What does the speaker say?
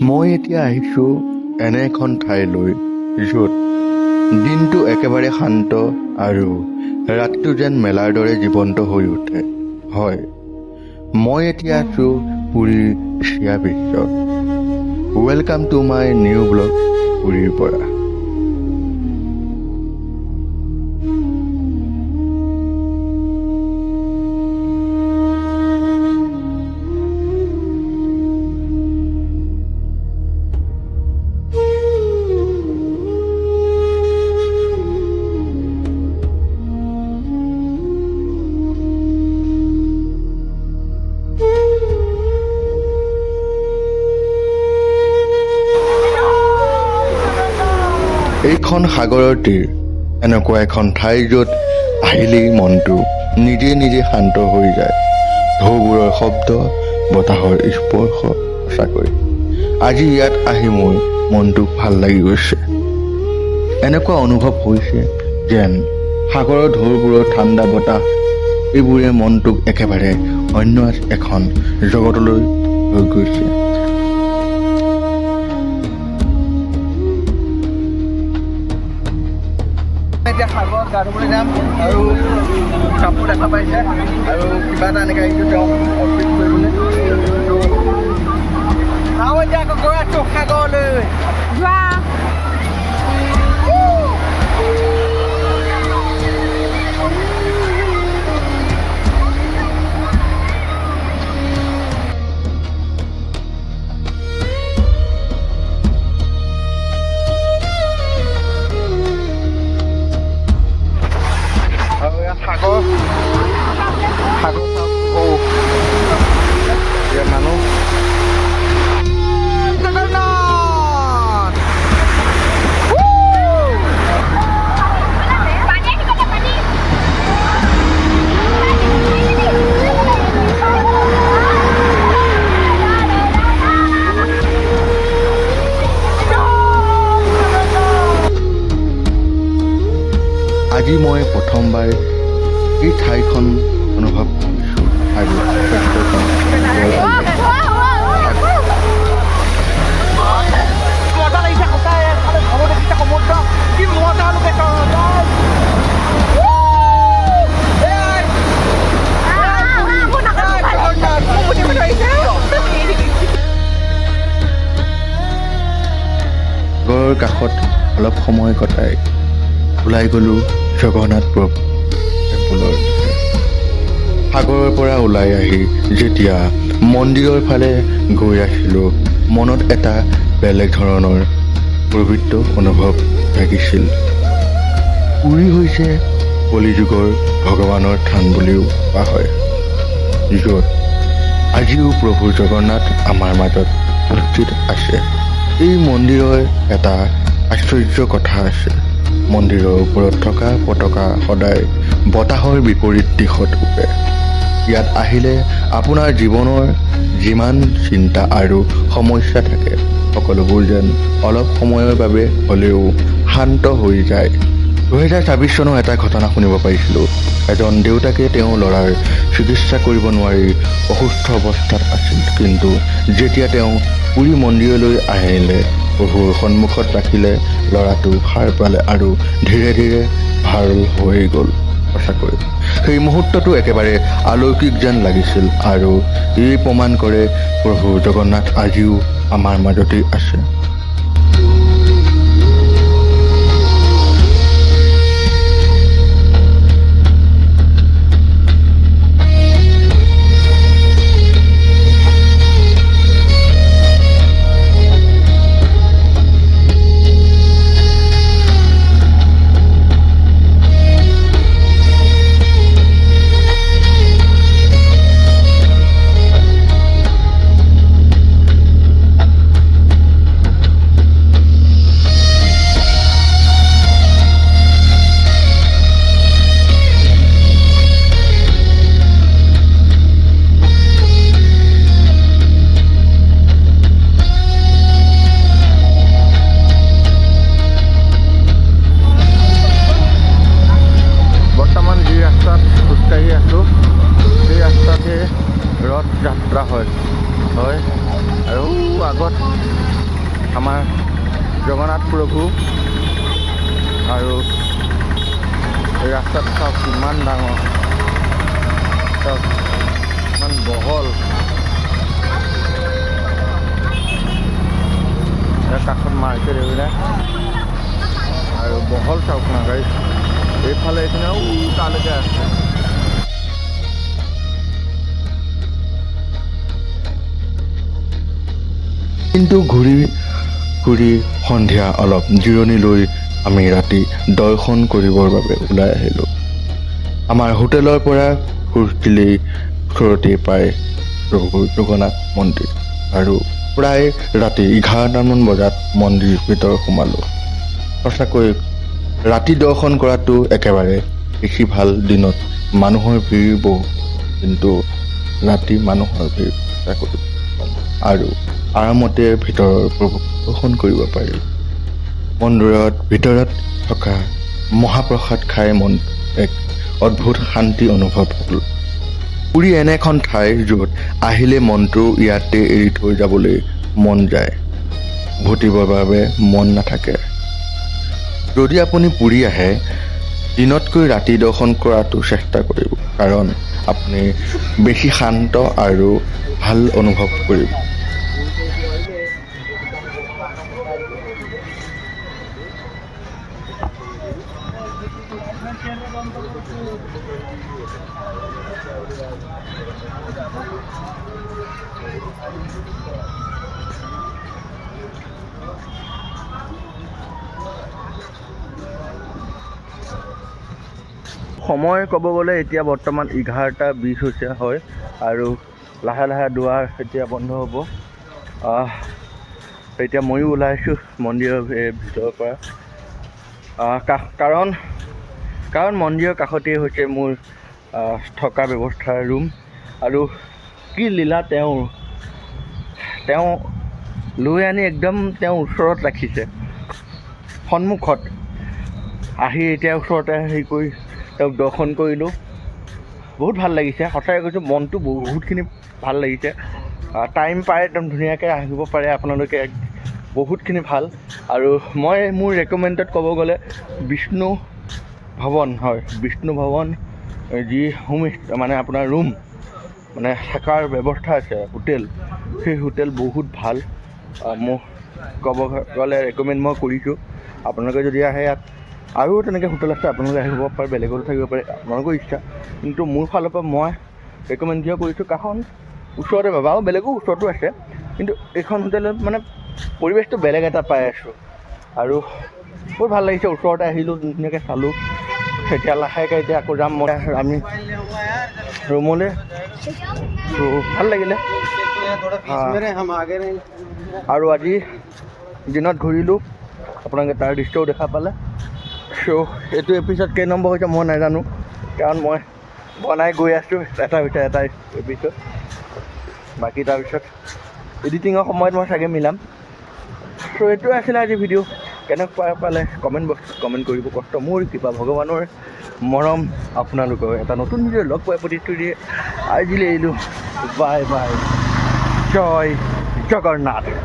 মই এতিয়া আহিছোঁ এনে এখন ঠাইলৈ য'ত দিনটো একেবাৰে শান্ত আৰু ৰাতিটো যেন মেলাৰ দৰে জীৱন্ত হৈ উঠে। হয়, মই এতিয়া আছোঁ পুৰীৰ এছিয়া বিশ্বত। Welcome to my new blog পুৰীৰ পৰা। এইখন সাগৰৰ তীৰ, এনেকুৱা এখন ঠাই য'ত আহিলেই মনটো নিজে নিজে শান্ত হৈ যায়। ঢৌবোৰৰ শব্দ, বতাহৰ স্পৰ্শ, সঁচাকৈ আজি ইয়াত আহি মোৰ মনটো ভাল লাগি গৈছে। এনেকুৱা অনুভৱ হৈছে যেন সাগৰৰ ঢৌবোৰৰ ঠাণ্ডা বতাহ এইবোৰে মনটোক একেবাৰে অন্য এখন জগতলৈ লৈ গৈছে। এতিয়া সাগৰত গা ধুবলৈ যাম আৰু কাপোৰ দেখা পাইছে আৰু কিবা এটা এনেকৈ আহিছোঁ তেওঁ অফিচ কৰিবলৈ। আৰু এতিয়া আকৌ গৈ আছোঁ সাগৰলৈ। সাগৰ সাগৰ মানুহ আজি মই প্ৰথমবাৰ এই ঠাইখন অনুভৱ কৰিছোঁ আৰু সাগৰৰ কাষত অলপ সময় কটাই ওলাই গ'লোঁ জগন্নাথ প্ৰভু টেম্পলৰ। সাগৰৰ পৰা ওলাই আহি যেতিয়া মন্দিৰৰ ফালে গৈ আছিলোঁ, মনত এটা বেলেগ ধৰণৰ পবিত্ৰ অনুভৱ লাগিছিল। পুৰী হৈছে কলিযুগৰ ভগৱানৰ থান বুলিও কোৱা হয়, য'ত আজিও প্ৰভু জগন্নাথ আমাৰ মাজত উপস্থিত আছে। এই মন্দিৰৰ এটা আশ্চৰ্য কথা আছে। মন্দিৰৰ ওপৰত থকা পতাকা সদায় বতাহৰ বিপৰীত দিশত উৰে। ইয়াত আহিলে আপোনাৰ জীৱনৰ যিমান চিন্তা আৰু সমস্যা থাকে, সকলোবোৰ যেন অলপ সময়ৰ বাবে হ'লেও শান্ত হৈ যায়। 2024 চনৰ এটা ঘটনা শুনিব পাৰিছিলোঁ। এজন দেউতাকে তেওঁৰ ল'ৰাৰ চিকিৎসা কৰিব নোৱাৰি অসুস্থ অৱস্থাত আছিল, কিন্তু যেতিয়া তেওঁ পুৰী মন্দিৰলৈ আহিলে, প্ৰভুৰ সন্মুখত ৰাখিলে, ল'ৰাটো সাৰ পালে আৰু ধীৰে ধীৰে ভাল হৈ গ'ল। সঁচাকৈ সেই মুহূৰ্তটো একেবাৰে অলৌকিক যেন লাগিছিল আৰু ই প্ৰমাণ কৰে প্ৰভু জগন্নাথ আজিও আমাৰ মাজতেই আছে। আমাৰ জগন্নাথ প্ৰভু আৰু এই ৰাস্তাটো চাওক কিমান ডাঙৰ, চাওক ইমান বহল। ইয়াৰ কাষত মাৰ্কেট এইবিলাক আৰু বহল চাওক না গাড়ী, এইফালে এইখিনি তালৈকে আছে। কিন্তু ঘূৰি সন্ধিয়া অলপ জিৰণি লৈ আমি ৰাতি দৰ্শন কৰিবৰ বাবে ওলাই আহিলোঁ। আমাৰ হোটেলৰ পৰা খোজ দিলেই ওচৰতে পায় প্ৰভু জগন্নাথ মন্দিৰ, আৰু প্ৰায় ৰাতি 11টামান বজাত মন্দিৰ ভিতৰত সোমালোঁ। সঁচাকৈ ৰাতি দৰ্শন কৰাটো একেবাৰে বেছি ভাল। দিনত মানুহৰ ভিৰ বহু, কিন্তু ৰাতি মানুহৰ ভিৰ সঁচাকৈ কম আৰু আৰামতে ভিতৰৰ প্ৰভু দৰ্শন কৰিব পাৰি। মন্দিৰত ভিতৰত থকা মহাপ্ৰসাদ খাই মন এক অদ্ভুত শান্তি অনুভৱ হ'ল। পুৰী এনে এখন ঠাই য'ত আহিলে মনটো ইয়াতে এৰি থৈ যাবলৈ মন যায়, উভতিবৰ বাবে মন নাথাকে। যদি আপুনি পুৰী আহে, দিনতকৈ ৰাতি দৰ্শন কৰাটো চেষ্টা কৰিব, কাৰণ আপুনি বেছি শান্ত আৰু ভাল অনুভৱ কৰিব। সময় ক'ব গ'লে এতিয়া বৰ্তমান 11:20 হৈছে হয়, আৰু লাহে লাহে দুৱাৰ এতিয়া বন্ধ হ'ব। এতিয়া ময়ো ওলাইছোঁ মন্দিৰৰ ভিতৰৰ পৰা, কাৰণ মন্দিৰৰ কাষতেই হৈছে মোৰ থকা ব্যৱস্থাৰ ৰুম। আৰু কি লীলা তেওঁ লৈ আনি একদম তেওঁ ওচৰত ৰাখিছে, সন্মুখত আহি এতিয়া ওচৰতে হেৰি কৰি তেওঁক দৰ্শন কৰিলোঁ। বহুত ভাল লাগিছে, সঁচাকৈ কৈছোঁ, মনটো বহুতখিনি ভাল লাগিছে। টাইম পাই একদম ধুনীয়াকৈ আহিব পাৰে আপোনালোকে, বহুতখিনি ভাল। আৰু মই মোৰ ৰেকমেণ্ডেড ক'ব গ'লে বিষ্ণু ভৱন হয়, বিষ্ণু ভৱন যি মানে আপোনাৰ ৰুম, মানে থকাৰ ব্যৱস্থা আছে, হোটেল, সেই হোটেল বহুত ভাল। মোক ক'ব গ'লে ৰেকমেণ্ড মই কৰিছোঁ। আপোনালোকে যদি আহে, ইয়াত আৰু তেনেকৈ হোটেল আছে, আপোনালোকে আহিব পাৰে, বেলেগতো থাকিব পাৰে, আপোনালোকৰ ইচ্ছা। কিন্তু মোৰ ফালৰ পৰা মই ৰেকমেণ্ড কিয় কৰিছোঁ, কাৰণ ওচৰতে পাবা, আৰু বেলেগো ওচৰতো আছে, কিন্তু এইখন হোটেলত মানে পৰিৱেশটো বেলেগ এটা পাই আছোঁ। আৰু বহুত ভাল লাগিছে, ওচৰতে আহিলোঁ, ধুনীয়াকৈ চালোঁ। এতিয়া লাহেকৈ এতিয়া আকৌ যাম আমি ৰুমলৈ। তো ভাল লাগিলে। আৰু আজি দিনত ঘূৰিলোঁ, আপোনালোকে তাৰ দৃশ্যও দেখা পালে। চ' এইটো এপিছ'ড কেই নম্বৰ হৈছে মই নাজানো, কাৰণ মই বনাই গৈ আছোঁ এটাৰ ভিতৰত এটা এপিছ'ড। বাকী তাৰপিছত এডিটিঙৰ সময়ত মই চাগে মিলাম। চ' এইটোৱে আছিলে আজি ভিডিঅ'। কেনেকুৱা পালে কমেণ্ট বক্সত কমেণ্ট কৰিব। কষ্ট মোৰ, কিবা ভগৱানৰ মৰম আপোনালোকৰ। এটা নতুন ভিডিঅ' লগ পোৱাৰ প্ৰতিশ্ৰুতি আজিলৈ এৰিলোঁ। বাই বাই, জয় জগন্নাথ।